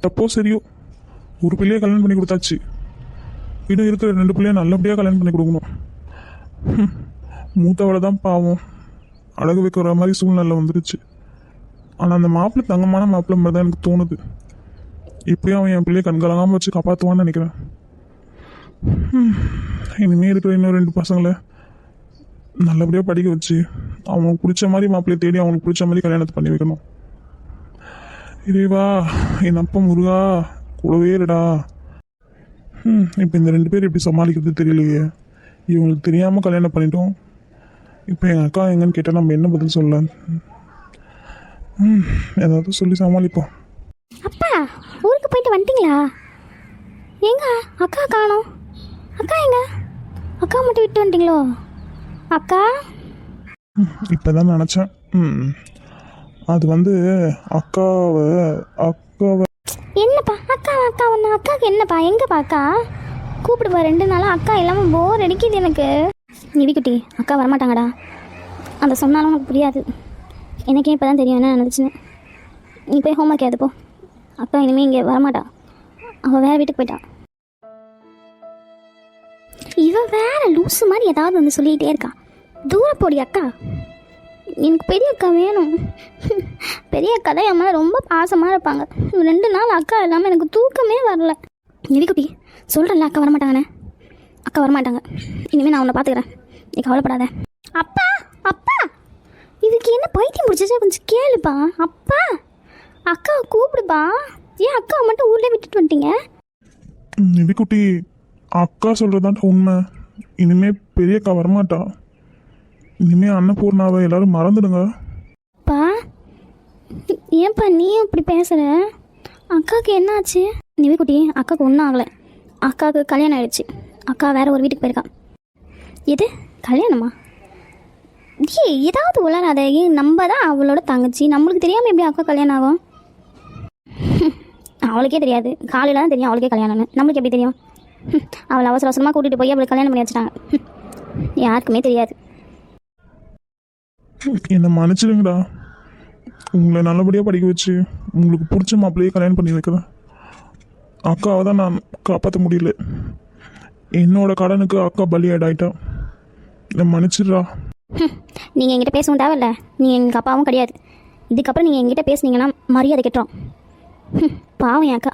தப்போ சரியோ ஒரு பிள்ளையை கல்யாணம் பண்ணி கொடுத்தாச்சு. இன்னும் இருக்கிற 2 பிள்ளைய நல்லபடியாக கல்யாணம் பண்ணி கொடுக்கணும். மூத்தவளை தான் பாவம் அழகு வைக்கிற மாதிரி சூழ்நிலை வந்துருச்சு. ஆனால் அந்த மாப்பிள்ளை தங்கமான மாப்பிள்ளை மாதிரி தான் எனக்கு தோணுது. இப்படியும் அவன் என் பிள்ளையை கண்கலங்காமல் வச்சு காப்பாற்றுவான்னு நினைக்கிறேன். இனிமேல் இருக்கிற இன்னும் 2 பசங்களை நல்லபடியாக படிக்க வச்சு அவங்களுக்கு பிடிச்ச மாதிரி மாப்பிள்ளையை தேடி அவங்களுக்கு பிடிச்ச மாதிரி கல்யாணத்தை பண்ணி வைக்கணும். இறைவா, என் அப்பா முருகா கூடவே இருடா. இப்போ இந்த 2 பேர் எப்படி சமாளிக்கிறது தெரியலையே. இவங்களுக்கு தெரியாமல் கல்யாணம் பண்ணிட்டோம். இப்போ எங்கள் அக்கா எங்கன்னு கேட்டால் நம்ம என்ன பதில் சொல்லலாம்? ஏதாவது சொல்லி சமாளிப்போம். அப்பா ஊருக்கு போயிட்டு வந்துட்டீங்களா? எங்க அக்கா காணோம். அக்கா எங்க? அக்கா மட்டும் விட்டு வந்துட்டீங்களோ? அக்கா இப்போ தான் நினச்சேன். அது வந்து அக்காவை என்னப்பா அக்கா அக்கா ஒன்று அக்காவுக்கு என்னப்பா? எங்கப்பா அக்கா? கூப்பிடுப்பா. 2 நாளாக அக்கா இல்லாமல் போர் அடிக்குது எனக்கு. நிவிக்குட்டி அக்கா வரமாட்டாங்கடா. அதை சொன்னாலும் உனக்கு புரியாது. எனக்கே இப்போ தான் தெரியும் என்ன நினச்சின்னு. நீ போய் ஹோம்ஒர்க் எழுது போ. அக்கா இனிமேல் இங்கே வரமாட்டா. அவள் வேறு வீட்டுக்கு போயிட்டா. இவ வேற லூஸு மாதிரி ஏதாவது வந்து சொல்லிகிட்டே இருக்கா. தூரம் போடி அக்கா. எனக்கு பெரிய அக்கா வேணும். பெரிய அக்கா தான் என் மேலே ரொம்ப பாசமாக இருப்பாங்க. 2 நாள் அக்கா இல்லாமல் எனக்கு தூக்கமே வரல. நிவிக்குட்டி சொல்கிறேன்ல அக்கா வரமாட்டாங்கண்ணே. அக்கா வரமாட்டாங்க. இனிமேல் நான் உன்னை பார்த்துக்கிறேன். நீ கவலைப்படாத. அப்பா அப்பா இதுக்கு என்ன பைத்தியம் முடிச்சிச்சா? கொஞ்சம் கேளுப்பா. அப்பா அக்காவை கூப்பிடுப்பா. ஏன் அக்காவை மட்டும் ஊரில் விட்டுட்டு வந்துட்டீங்க? நிவிக்குட்டி, அக்கா சொல்கிறதான்டா உண்மை. இனிமே பெரிய அக்கா வரமாட்டா. இனிமே அன்னபூர்ணாவை எல்லாரும் மறந்துடுங்க. பா ஏன்ப்பா நீயும் இப்படி பேசுகிற? அக்காவுக்கு என்ன ஆச்சு? நிவிக்குட்டி அக்காவுக்கு ஒன்றும் ஆகலை. அக்காவுக்கு கல்யாணம் ஆகிடுச்சு. அக்கா வேற ஒரு வீட்டுக்கு போயிருக்கா. எது கல்யாணமா? ஏதாவது உளராத. நம்ம தான் அவளோட தங்கச்சி. நம்மளுக்கு தெரியாமல் எப்படி அக்கா கல்யாணம் ஆகும்? அவளுக்கே தெரியாது. காலையில் தான் தெரியும் அவளுக்கே கல்யாணம்னு. நம்மளுக்கு எப்படி தெரியும்? அவளை அவசர அவசரமாக கூட்டிகிட்டு போய் அவளுக்கு கல்யாணம் பண்ணி வச்சுட்டாங்க. யாருக்குமே தெரியாது. என்னை மன்னிச்சிடுங்கடா. உங்களை நல்லபடியாக படிக்க வச்சு உங்களுக்கு பிடிச்ச மாப்பிள்ளையே கல்யாணம் பண்ணி வைக்கிறேன். அக்காவை தான் நான் காப்பாற்ற முடியல. என்னோட கடனுக்கு அக்கா பலியாயிட்டா. என்னை மன்னிச்சிடுறா. நீங்கள் என்கிட்ட பேசவும் தேவையில்ல. நீங்கள் எங்கள் அப்பாவும் கிடையாது. இதுக்கப்புறம் நீங்கள் என்கிட்ட பேசுனீங்கன்னா மரியாதை கெட்டுறோம். பாவம் என் அக்கா.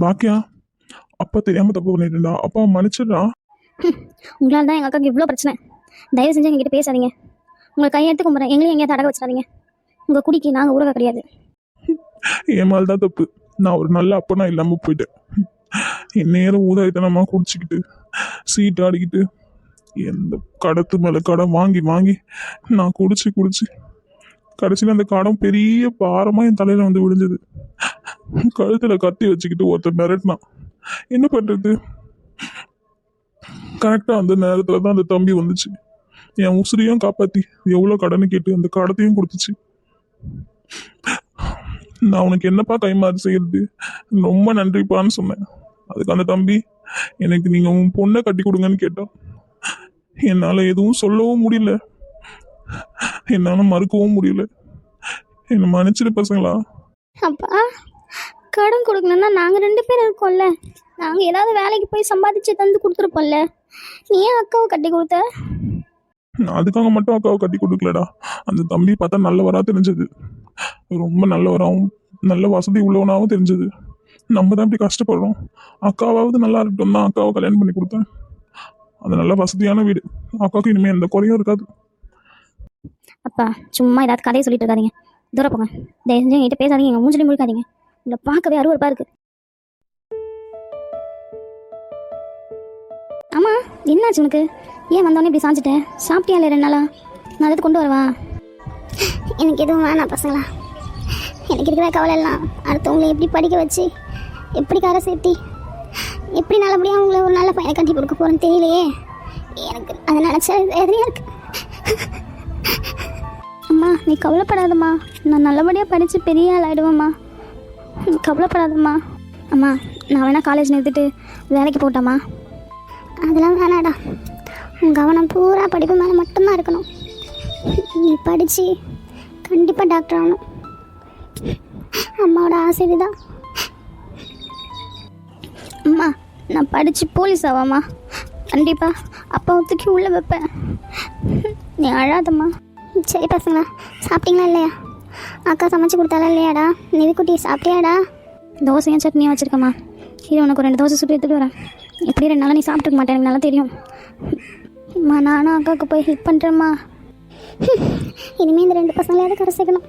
பாக்கியா, அப்பா தெரியாமல் தப்பு பண்ணிட்டேன்டா. அப்பா மன்னிச்சிடுறா. உங்களால் தான் எங்கள் அக்காவுக்கு இவ்வளோ பிரச்சனை. தயவு செஞ்சு எங்ககிட்ட பேசாதீங்க. உங்களை கையெடுத்து கும்பிட்றேன். எங்களையும் எங்கேயாவது அடக வச்சிடாதீங்க. உங்கள் குடிக்கு நாங்கள் ஊரக கிடையாது. என் மேலே தான் தப்பு. நான் ஒரு நல்ல அப்பனா இல்லாமல் போயிட்டேன். என் நேரம் ஊதாரித்தனமாக குடிச்சிக்கிட்டு சீட்டு ஆடிக்கிட்டு எந்த கடத்து மேலே கடன் வாங்கி வாங்கி நான் குடிச்சு கடைசியில் அந்த கடன் பெரிய பாரமாக என் தலையில் வந்து விழுந்தது. கழுத்தில் கத்தி வச்சுக்கிட்டு ஒருத்தர் மிரட்டினான். என்ன பண்ணுறது? கரெக்டாக அந்த நேரத்தில் தான் அந்த தம்பி வந்துச்சு. என் உசிரியும் காப்பாற்றி எவ்வளோ கடனை கேட்டு அந்த கடத்தையும் கொடுத்துச்சு. நான் உனக்கு என்னப்பா கைமாறு செய்யறது, ரொம்ப நன்றிப்பான்னு சொன்னேன். அதுக்கு அந்த தம்பி எனக்கு நீங்கள் உன் பொண்ணை கட்டி கொடுங்கன்னு கேட்டான். என்னால் எதுவும் சொல்லவும் முடியல, என்னால் மறுக்கவும் முடியல. என்னை மன்னிச்சிடு பசங்களா. அப்பா கடன் கொடுக்கணும்னா நாங்கள் 2 பேர் இருக்கோம்ல. நாங்கள் ஏதாவது வேலைக்கு போய் சம்பாதிச்சு தந்து கொடுத்துருப்போம்ல. நீ ஏன் அக்காவை கட்டி கொடுத்த? நான் அதுக்காக மட்டும் அக்காவை கட்டி கொடுக்கலடா. அந்த தம்பி பார்த்தா நல்லவராக தெரிஞ்சது. ரொம்ப நல்லவராகவும் நல்ல வசதி உள்ளவனாகவும் தெரிஞ்சது. நம்ம தான் இப்படி கஷ்டப்படுறோம். அக்காவாவது நல்லா இருக்கட்டும் தான் அக்காவை கல்யாணம் பண்ணி கொடுத்தேன். அது நல்ல வசதியான வீடு. அக்காவுக்கு இனிமேல் எந்த குறையும் இருக்காது. அப்பா சும்மா ஏதாவது கதையை சொல்லிட்டு இருக்காதீங்க. தூரம் போங்க. தயவு செஞ்சு என்கிட்ட பேசாதீங்க. எங்கள் மூஞ்சிலையும் முழுக்காதீங்க. உங்களை பார்க்கவே அருவருப்பா இருக்கு. ஆமாம் என்னாச்சு உனக்கு? ஏன் வந்தோடனே இப்படி சாஞ்சிட்டேன்? சாப்பிட்டியா இல்லை 2 நாளா? நான் அதை கொண்டு வரவா? எனக்கு எதுவும் வேணாம் பசங்களா. எனக்கு இருக்கிற கவலை எல்லாம் அடுத்தவங்களை எப்படி படிக்க வச்சு எப்படி கரை சேர்த்தி எப்படி நல்லபடியாக அவங்கள ஒரு நல்ல பையனை கட்டி கொடுக்க போகிறேன்னு தெரியலையே. எனக்கு அதை நினச்சா எதிரியாக இருக்கு. அம்மா நீ கவலைப்படாதம்மா. நான் நல்லபடியாக படித்து பெரிய ஆள் ஆகிடுவேம்மா. நீ கவலைப்படாதம்மா. அம்மா நான் வேணால் காலேஜ் நிறுத்திட்டு வேலைக்கு போட்டோம்மா? அதெல்லாம் வேணாடா. உன் கவனம் பூரா படிப்பு மேலே மட்டும்தான் இருக்கணும். நீ படித்து கண்டிப்பாக டாக்டர் ஆகணும். அம்மாவோட ஆசை இதுதான். அம்மா நான் படித்து போலீஸ் ஆவாம்மா. கண்டிப்பாக அப்பாவை தூக்கி உள்ளே வைப்பேன். நீ அழாதம்மா. சரி பசங்களா, சாப்பிட்டீங்களா இல்லையா? அக்கா சமைச்சு கொடுத்தாலா இல்லையாடா? நிவிக்குட்டி சாப்பிட்டியாடா? தோசையும் சட்னியும் வச்சுருக்கம்மா. இது உனக்கு 2 தோசை சுட்டு எடுத்துகிட்டு வரேன். எப்படி 2 நாளாக நீ சாப்பிட்டுக்க மாட்டேன், எனக்கு நல்லா தெரியும். அம்மா நானும் அக்காவுக்கு போய் ஹெல்ப் பண்ணுறேம்மா. இனிமேல் இந்த 2 பசங்களையாவது கரை சேர்க்கணும்.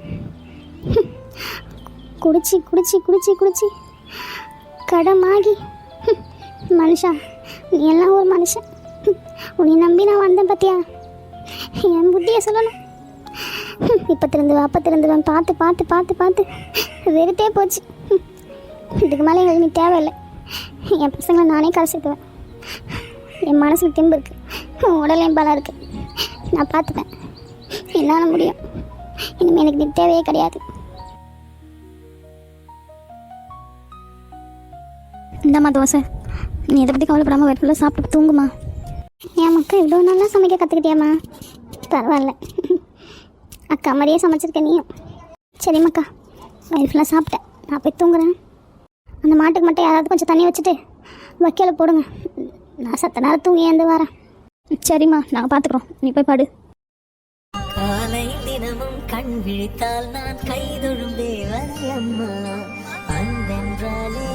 குடிச்சு குடிச்சு குடிச்சு குடிச்சு கடமாகி மனுஷா, நீ எல்லாம் ஒரு மனுஷன். உன்னை நம்பி நான் வந்தேன் பார்த்தியா? என் புத்தியை சொல்லணும். இப்போ திருந்துவேன் அப்போ திருந்துவேன் பார்த்து பார்த்து பார்த்து பார்த்து வெறுத்தே போச்சு. இதுக்கு மேலே எங்களுக்கு நீ தேவையில்லை. என் பசங்களை நானே கரை சேர்த்துவேன். என் மனசில் தெம்பு இருக்குது, உன் உடல் என் பலம் இருக்குது. நான் பார்த்துப்பேன், என்னால் முடியும். இனிமேல் எனக்கு நீ தேவையே கிடையாது. இந்தம்மா தோசை. நீ இதை பற்றி கவலைப்படாமல் வயிற்றுல சாப்பிட்டு தூங்குமா. என் மக்கள் இவ்வளோ நல்லா சமைக்க கற்றுக்கிட்டியாம்மா? பரவாயில்ல, அக்கா மாதிரியே சமைச்சிருக்க நீயும். சரிம்மாக்கா, வயிற்றுல சாப்பிட்டேன், நான் போய் தூங்குறேன். அந்த மாட்டுக்கு மட்டும் யாராவது கொஞ்சம் தண்ணி வச்சுட்டு வைக்கல போடுங்க. நான் சத்த நேரம் தூங்கி ஏந்து வரேன். சரிம்மா, நாங்கள் பார்த்துக்குறோம், நீ போய் பாடு. காலை தினமும் கண் விழித்தால் நான் கைதொழும் தேவதை அம்மா. அன்பென்றாலே